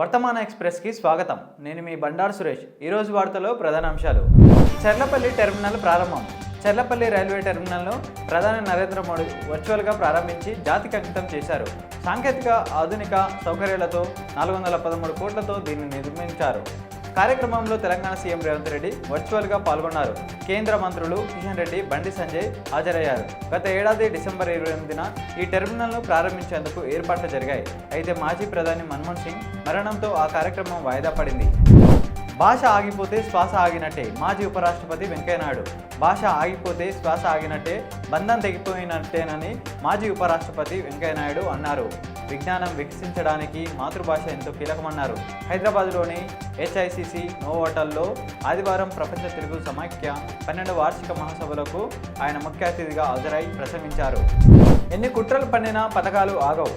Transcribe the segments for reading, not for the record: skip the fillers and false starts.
వర్తమాన ఎక్స్ప్రెస్కి స్వాగతం. నేను మీ బండారు సురేష్. ఈరోజు వార్తలో ప్రధాన అంశాలు. చర్లపల్లి టెర్మినల్ ప్రారంభం. చర్లపల్లి రైల్వే టెర్మినల్ను ప్రధాని నరేంద్ర మోడీ వర్చువల్గా ప్రారంభించి జాతికి అంకితం చేశారు. సాంకేతిక ఆధునిక సౌకర్యాలతో 413 కోట్లతో దీన్ని నిర్మించారు. కార్యక్రమంలో తెలంగాణ సీఎం రేవంత్ రెడ్డి వర్చువల్గా పాల్గొన్నారు. కేంద్ర మంత్రులు కిషన్ రెడ్డి, బండి సంజయ్ హాజరయ్యారు. గత ఏడాది డిసెంబర్ 28న ఈ టెర్మినల్ను ప్రారంభించేందుకు ఏర్పాట్లు జరిగాయి. అయితే మాజీ ప్రధాని మన్మోహన్ సింగ్ మరణంతో ఆ కార్యక్రమం వాయిదా పడింది. భాష ఆగిపోతే శ్వాస ఆగినట్టే. మాజీ ఉపరాష్ట్రపతి వెంకయ్యనాయుడు భాష ఆగిపోతే శ్వాస ఆగినట్టే, బంధం తెగిపోయినట్టేనని మాజీ ఉపరాష్ట్రపతి వెంకయ్యనాయుడు అన్నారు. విజ్ఞానం వికసించడానికి మాతృభాష ఎంతో కీలకమన్నారు. హైదరాబాద్లోని హెచ్ఐసిసి నోవోటల్లో ఆదివారం ప్రపంచ తెలుగు సమాఖ్య 12వ వార్షిక మహాసభలకు ఆయన ముఖ్య అతిథిగా హాజరై ప్రసంగించారు. ఎన్ని కుట్రలు పన్నినా పథకాలు ఆగవు.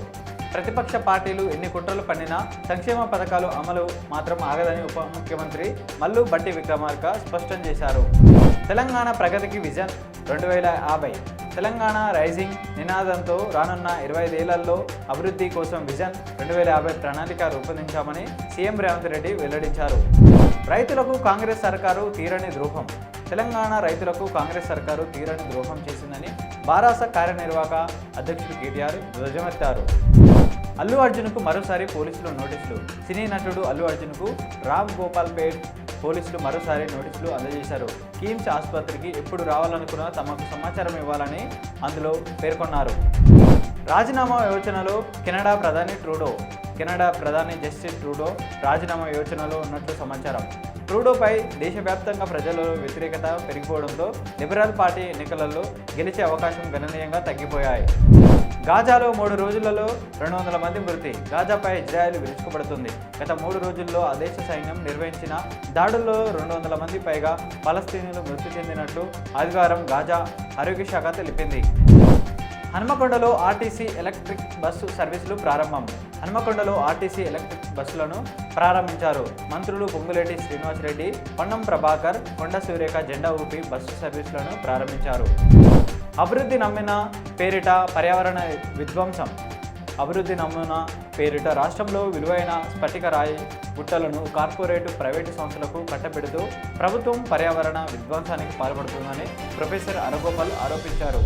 ప్రతిపక్ష పార్టీలు ఎన్ని కుట్రలు పన్నినా సంక్షేమ పథకాలు అమలు మాత్రం ఆగదని ఉప ముఖ్యమంత్రి మల్లు భట్టి విక్రమార్క స్పష్టం చేశారు. తెలంగాణ ప్రగతికి విజన్ 2050. తెలంగాణ రైజింగ్ నినాదంతో రానున్న 25 ఏళ్లలో అభివృద్ధి కోసం విజన్ 2050 ప్రణాళిక రూపొందించామని సీఎం రేవంత్ రెడ్డి వెల్లడించారు. రైతులకు కాంగ్రెస్ సర్కారు తీరని ద్రోహం. తెలంగాణ రైతులకు కాంగ్రెస్ సర్కారు తీరని ద్రోహం చేసిందని బారాస కార్యనిర్వాహక అధ్యక్షుడు కేటీఆర్ ధ్వజమెత్తారు. అల్లు అర్జున్కు మరోసారి పోలీసులు నోటీసులు. సినీ నటుడు అల్లు అర్జున్కు రామ్ గోపాల్పేట్ పోలీసులు మరోసారి నోటీసులు అందజేశారు. కిమ్స్ ఆసుపత్రికి ఎప్పుడు రావాలనుకున్నా తమకు సమాచారం ఇవ్వాలని అందులో పేర్కొన్నారు. రాజీనామా యోచనలో కెనడా ప్రధాని ట్రూడో. కెనడా ప్రధాని జస్టిన్ ట్రూడో రాజీనామా యోచనలో ఉన్నట్లు సమాచారం. ట్రూడోపై దేశవ్యాప్తంగా ప్రజలలో వ్యతిరేకత పెరిగిపోవడంతో లిబరల్ పార్టీ ఎన్నికలలో గెలిచే అవకాశం గణనీయంగా తగ్గిపోయాయి. గాజాలో 3 రోజులలో 200 మంది మృతి. గాజాపై ఇజ్రాయెల్ విరుచుకుపడుతుంది. గత 3 రోజుల్లో ఆ దేశ సైన్యం నిర్వహించిన దాడుల్లో 200 మంది పైగా ఫలస్తీనులు మృతి చెందినట్లు ఆదివారం గాజా ఆరోగ్య శాఖ తెలిపింది. హన్మకొండలో ఆర్టీసీ ఎలక్ట్రిక్ బస్సు సర్వీసులు ప్రారంభం. హన్మకొండలో ఆర్టీసీ ఎలక్ట్రిక్ బస్సులను ప్రారంభించారు. మంత్రులు పొంగులేటి శ్రీనివాసరెడ్డి, పొన్నం ప్రభాకర్, కొండ సురేఖ జెండా ఊపి బస్సు సర్వీసులను ప్రారంభించారు. అభివృద్ధి నమ్మిన పేరిట పర్యావరణ విధ్వంసం. అభివృద్ధి నమూన పేరిట రాష్ట్రంలో విలువైన స్ఫటిక రాయి గుట్టలను కార్పొరేటు ప్రైవేటు సంస్థలకు కట్టబెడుతూ ప్రభుత్వం పర్యావరణ విధ్వంసానికి పాల్పడుతుందని ప్రొఫెసర్ అరగోపాల్ ఆరోపించారు.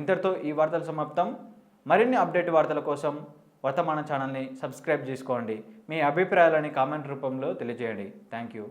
ఇంతటితో ఈ వార్తలు సమాప్తం. మరిన్ని అప్డేట్ వార్తల కోసం వర్తమాన ఛానల్ని సబ్స్క్రైబ్ చేసుకోండి. మీ అభిప్రాయాలని కామెంట్ రూపంలో తెలియజేయండి. Thank you.